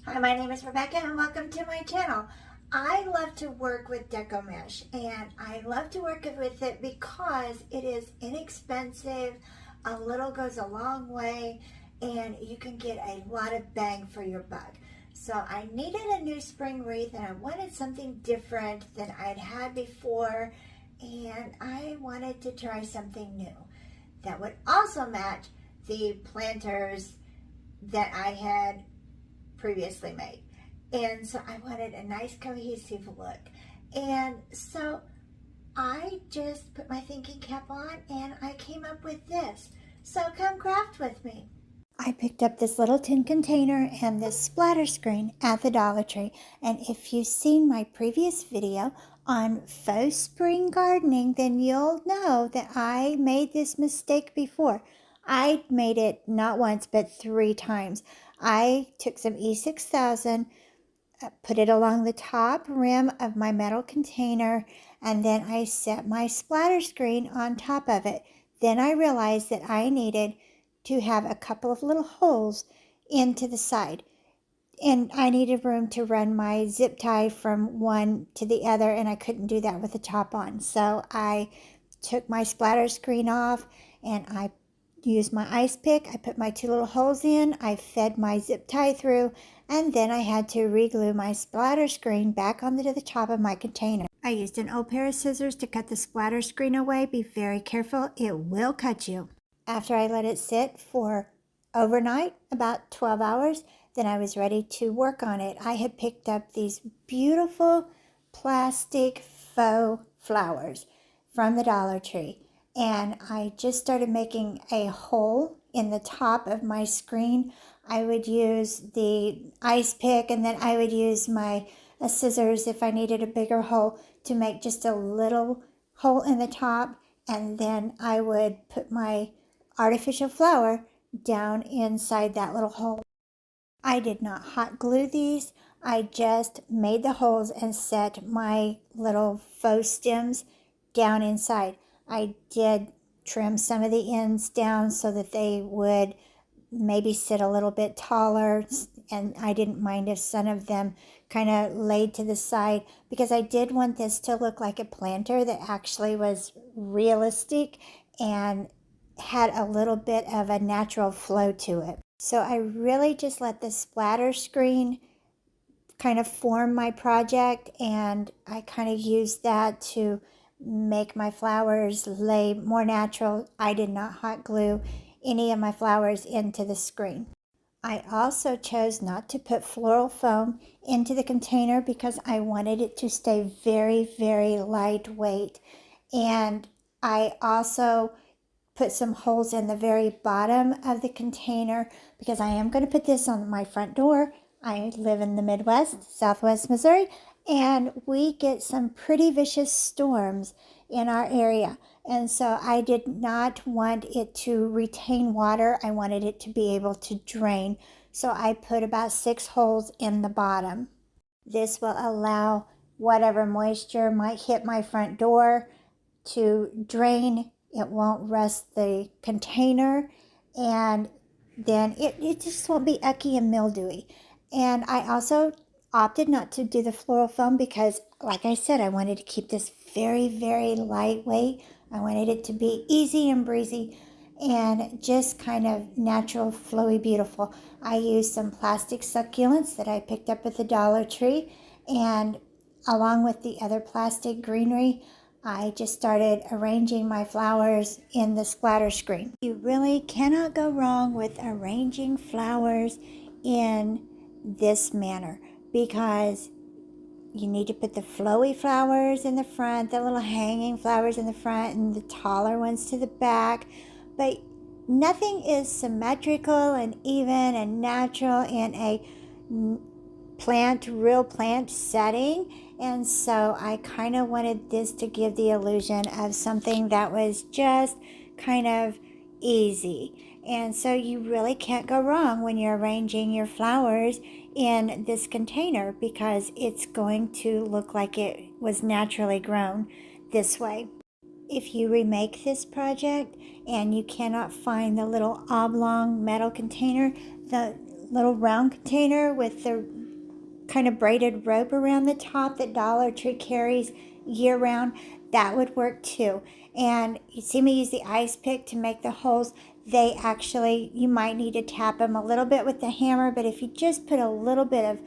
Hi, my name is Rebecca and welcome to my channel. I love to work with Deco mesh and I love to work with it because it is inexpensive, a little goes a long way, and you can get a lot of bang for your buck. So I needed a new spring wreath and I wanted something different than I'd had before, and I wanted to try something new that would also match the planters that I had previously made. And so I wanted a nice cohesive look. And so I just put my thinking cap on and I came up with this. So come craft with me. I picked up this little tin container and this splatter screen at the Dollar Tree. And if you've seen my previous video on faux spring gardening, then you'll know that I made this mistake before. I made it not once, but 3 times. I took some E6000, put it along the top rim of my metal container, and then I set my splatter screen on top of it. Then I realized that I needed to have a couple of little holes into the side. And I needed room to run my zip tie from one to the other, and I couldn't do that with the top on. So I took my splatter screen off and I used my ice pick. I put my 2 little holes in, I fed my zip tie through, and then I had to re-glue my splatter screen back onto the top of my container. I used an old pair of scissors to cut the splatter screen away. Be very careful, it will cut you. After I let it sit for overnight, about 12 hours, then I was ready to work on it. I had picked up these beautiful plastic faux flowers from the Dollar Tree, and I just started making a hole in the top of my screen. I would use the ice pick, and then I would use my scissors if I needed a bigger hole to make just a little hole in the top, and then I would put my artificial flower down inside that little hole. I did not hot glue these. I just made the holes and set my little faux stems down inside. I did trim some of the ends down so that they would maybe sit a little bit taller, and I didn't mind if some of them kind of laid to the side because I did want this to look like a planter that actually was realistic and had a little bit of a natural flow to it. So I really just let the splatter screen kind of form my project, and I kind of used that to make my flowers lay more natural. I did not hot glue any of my flowers into the screen. I also chose not to put floral foam into the container because I wanted it to stay very, very lightweight. And I also put some holes in the very bottom of the container because I am going to put this on my front door. I live in the Midwest, Southwest Missouri, and we get some pretty vicious storms in our area. And so I did not want it to retain water. I wanted it to be able to drain. So I put about 6 holes in the bottom. This will allow whatever moisture might hit my front door to drain. It won't rust the container, and then it just won't be icky and mildewy. And I also opted not to do the floral foam because, like I said, I wanted to keep this very, very lightweight. I wanted it to be easy and breezy and just kind of natural, flowy, beautiful. I used some plastic succulents that I picked up at the Dollar Tree, and along with the other plastic greenery, I just started arranging my flowers in the splatter screen. You really cannot go wrong with arranging flowers in this manner because you need to put the flowy flowers in the front, the little hanging flowers in the front, and the taller ones to the back. But nothing is symmetrical and even and natural in a real plant setting. And so I kind of wanted this to give the illusion of something that was just kind of easy. And so you really can't go wrong when you're arranging your flowers in this container because it's going to look like it was naturally grown this way. If you remake this project and you cannot find the little oblong metal container, the little round container with the kind of braided rope around the top that Dollar Tree carries year round, that would work too. And you see me use the ice pick to make the holes. They actually, you might need to tap them a little bit with the hammer, but if you just put a little bit of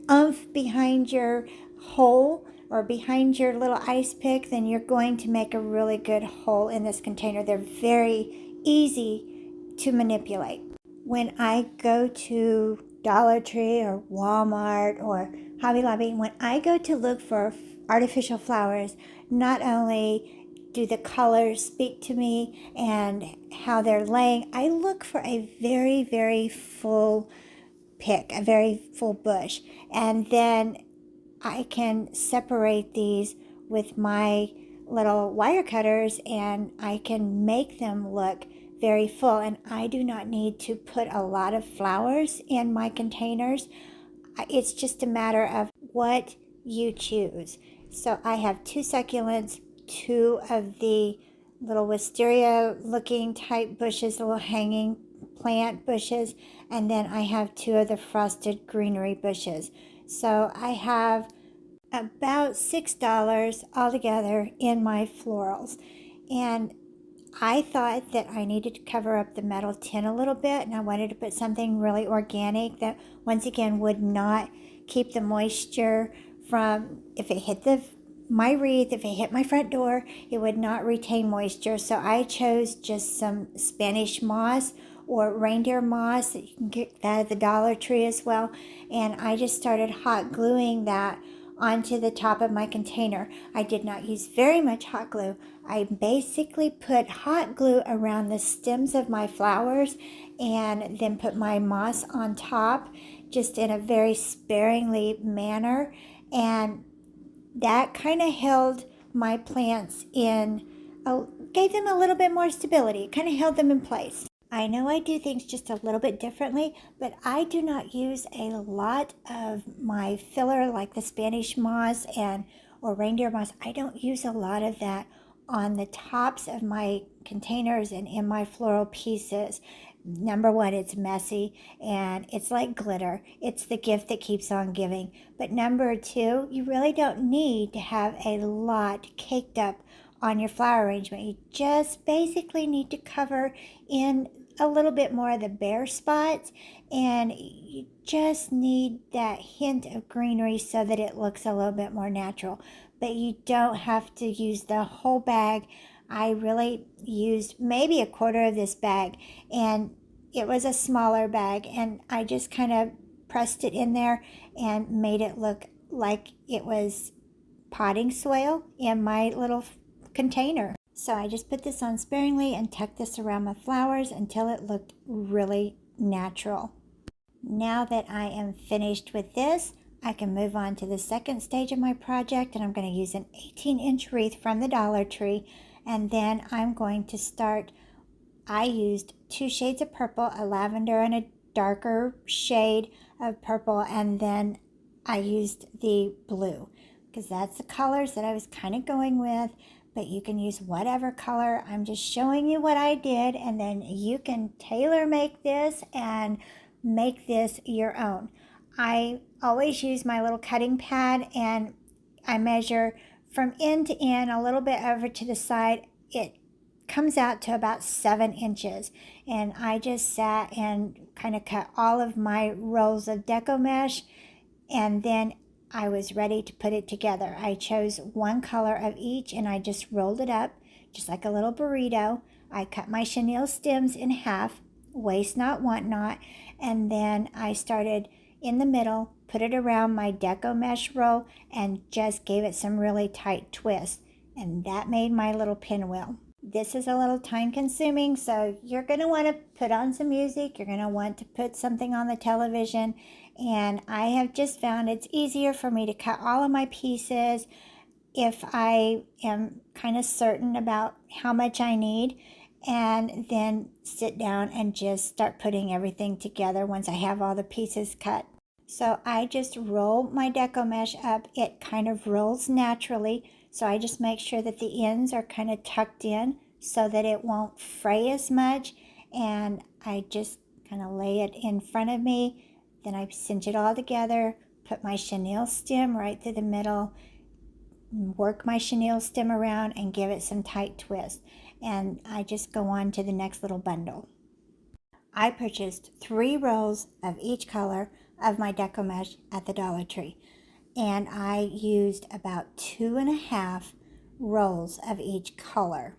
oomph behind your hole or behind your little ice pick, then you're going to make a really good hole in this container. They're very easy to manipulate. When I go to Dollar Tree or Walmart or Hobby Lobby, when I go to look for artificial flowers, not only do the colors speak to me and how they're laying, I look for a very, very full pick, a very full bush. And then I can separate these with my little wire cutters and I can make them look very full. And I do not need to put a lot of flowers in my containers. It's just a matter of what you choose. So I have 2 succulents, 2 of the little wisteria looking type bushes, little hanging plant bushes, and then I have 2 of the frosted greenery bushes. So I have about $6 altogether in my florals. And I thought that I needed to cover up the metal tin a little bit, and I wanted to put something really organic that once again would not keep the moisture from, if it hit my wreath, if it hit my front door, it would not retain moisture. So I chose just some Spanish moss or reindeer moss. You can get that at the Dollar Tree as well. And I just started hot gluing that onto the top of my container. I did not use very much hot glue. I basically put hot glue around the stems of my flowers and then put my moss on top, just in a very sparingly manner. And that kind of held my plants in, gave them a little bit more stability. It kind of held them in place. I know I do things just a little bit differently, but I do not use a lot of my filler like the Spanish moss or reindeer moss. I don't use a lot of that on the tops of my containers and in my floral pieces. Number one, it's messy and it's like glitter. It's the gift that keeps on giving. But number two, you really don't need to have a lot caked up on your flower arrangement. You just basically need to cover in a little bit more of the bare spots, and you just need that hint of greenery so that it looks a little bit more natural. But you don't have to use the whole bag. I really used maybe a quarter of this bag, and it was a smaller bag, and I just kind of pressed it in there and made it look like it was potting soil in my little container. So I just put this on sparingly and tucked this around my flowers until it looked really natural. Now that I am finished with this, I can move on to the second stage of my project, and I'm going to use an 18-inch wreath from the Dollar Tree. And then I'm going to start, I used 2 shades of purple, a lavender and a darker shade of purple, and then I used the blue because that's the colors that I was kind of going with. But you can use whatever color. I'm just showing you what I did, and then you can tailor make this and make this your own. I always use my little cutting pad, and I measure from end to end, a little bit over to the side. It comes out to about 7 inches, and I just sat and kind of cut all of my rolls of Deco mesh, and then I was ready to put it together. I chose one color of each, and I just rolled it up just like a little burrito. I cut my chenille stems in half, waste not, want not, and then I started in the middle, put it around my Deco mesh roll, and just gave it some really tight twists, and that made my little pinwheel. This is a little time consuming, so you're going to want to put on some music. You're going to want to put something on the television. And I have just found it's easier for me to cut all of my pieces if I am kind of certain about how much I need, and then sit down and just start putting everything together once I have all the pieces cut. So I just roll my Deco mesh up. It kind of rolls naturally, so I just make sure that the ends are kind of tucked in so that it won't fray as much, and I just kind of lay it in front of me. Then I cinch it all together, put my chenille stem right through the middle, work my chenille stem around and give it some tight twist. And I just go on to the next little bundle. I purchased 3 rolls of each color of my Deco mesh at the Dollar Tree. And I used about 2.5 rolls of each color.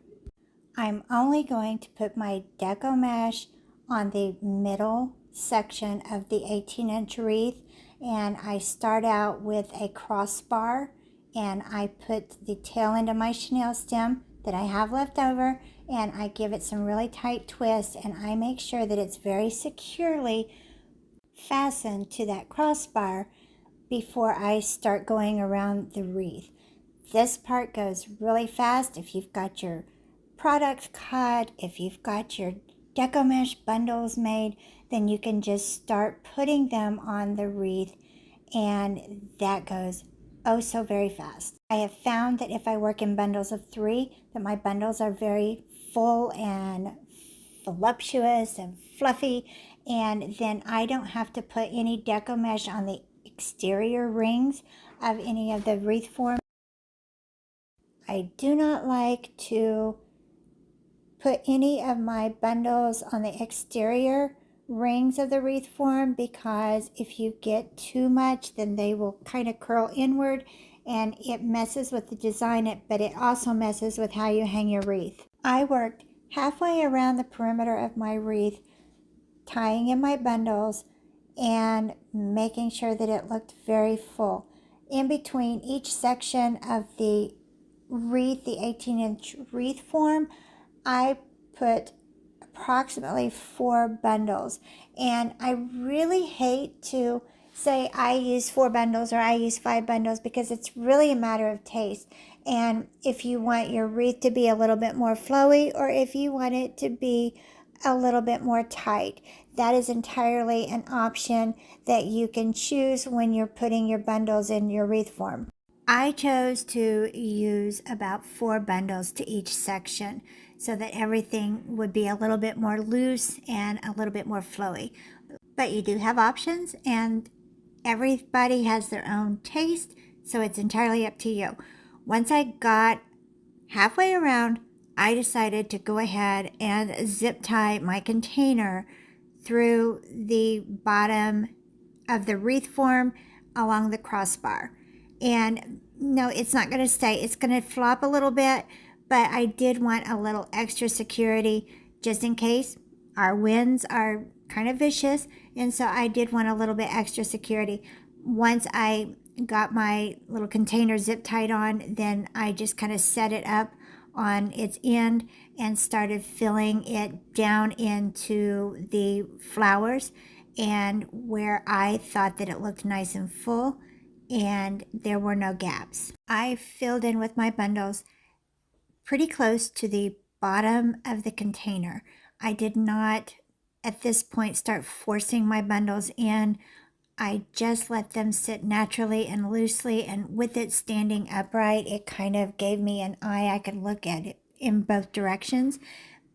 I'm only going to put my Deco mesh on the middle section of the 18-inch wreath, and I start out with a crossbar, and I put the tail end of my chenille stem that I have left over, and I give it some really tight twists, and I make sure that it's very securely fastened to that crossbar before I start going around the wreath. This part goes really fast if you've got your product cut, if you've got your Deco mesh bundles made, then you can just start putting them on the wreath, and that goes oh so very fast. I have found that if I work in bundles of 3, that my bundles are very full and voluptuous and fluffy, and then I don't have to put any Deco mesh on the exterior rings of any of the wreath form. I do not like to put any of my bundles on the exterior rings of the wreath form, because if you get too much, then they will kind of curl inward and it messes with the design, but it also messes with how you hang your wreath. I worked halfway around the perimeter of my wreath, tying in my bundles and making sure that it looked very full. In between each section of the wreath, the 18-inch wreath form, I put approximately 4 bundles, and I really hate to say I use 4 bundles or I use 5 bundles, because it's really a matter of taste. And if you want your wreath to be a little bit more flowy, or if you want it to be a little bit more tight, that is entirely an option that you can choose when you're putting your bundles in your wreath form. I chose to use about 4 bundles to each section so that everything would be a little bit more loose and a little bit more flowy. But you do have options, and everybody has their own taste, so it's entirely up to you. Once I got halfway around, I decided to go ahead and zip tie my container through the bottom of the wreath form along the crossbar. And no, it's not going to stay. It's going to flop a little bit, but I did want a little extra security just in case. Our winds are kind of vicious, and so I did want a little bit extra security. Once I got my little container zip tied on, then I just kind of set it up on its end and started filling it down into the flowers, and where I thought that it looked nice and full and there were no gaps. I filled in with my bundles pretty close to the bottom of the container. I did not at this point start forcing my bundles in. I just let them sit naturally and loosely, and with it standing upright, it kind of gave me an eye I could look at it in both directions,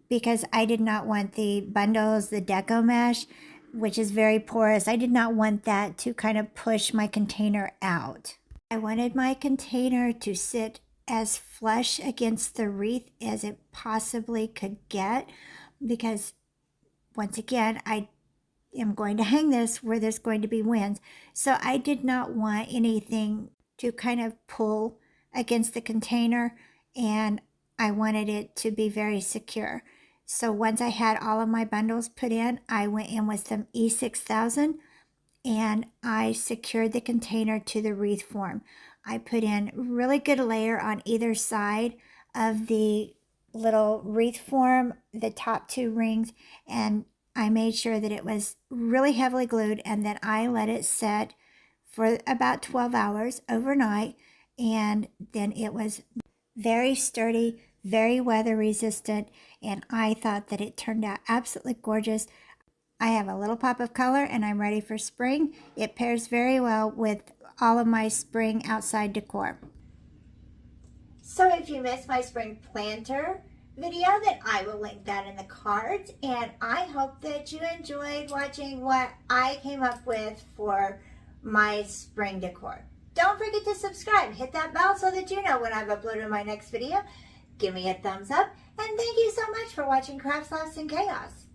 because I did not want the bundles, the Deco mesh, which is very porous, I did not want that to kind of push my container out. I wanted my container to sit as flush against the wreath as it possibly could get, because once again, I am going to hang this where there's going to be winds. So I did not want anything to kind of pull against the container, and I wanted it to be very secure. So once I had all of my bundles put in, I went in with some E6000 and I secured the container to the wreath form. I put in really good layer on either side of the little wreath form, the top 2 rings, and I made sure that it was really heavily glued, and that I let it set for about 12 hours overnight, and then it was very sturdy, very weather resistant, and I thought that it turned out absolutely gorgeous. I have a little pop of color and I'm ready for spring. It pairs very well with all of my spring outside decor. So if you missed my spring planter video, then I will link that in the cards, and I hope that you enjoyed watching what I came up with for my spring decor. Don't forget to subscribe. Hit that bell so that you know when I've uploaded my next video. Give me a thumbs up, and thank you so much for watching Crafts, Laughs, and Chaos.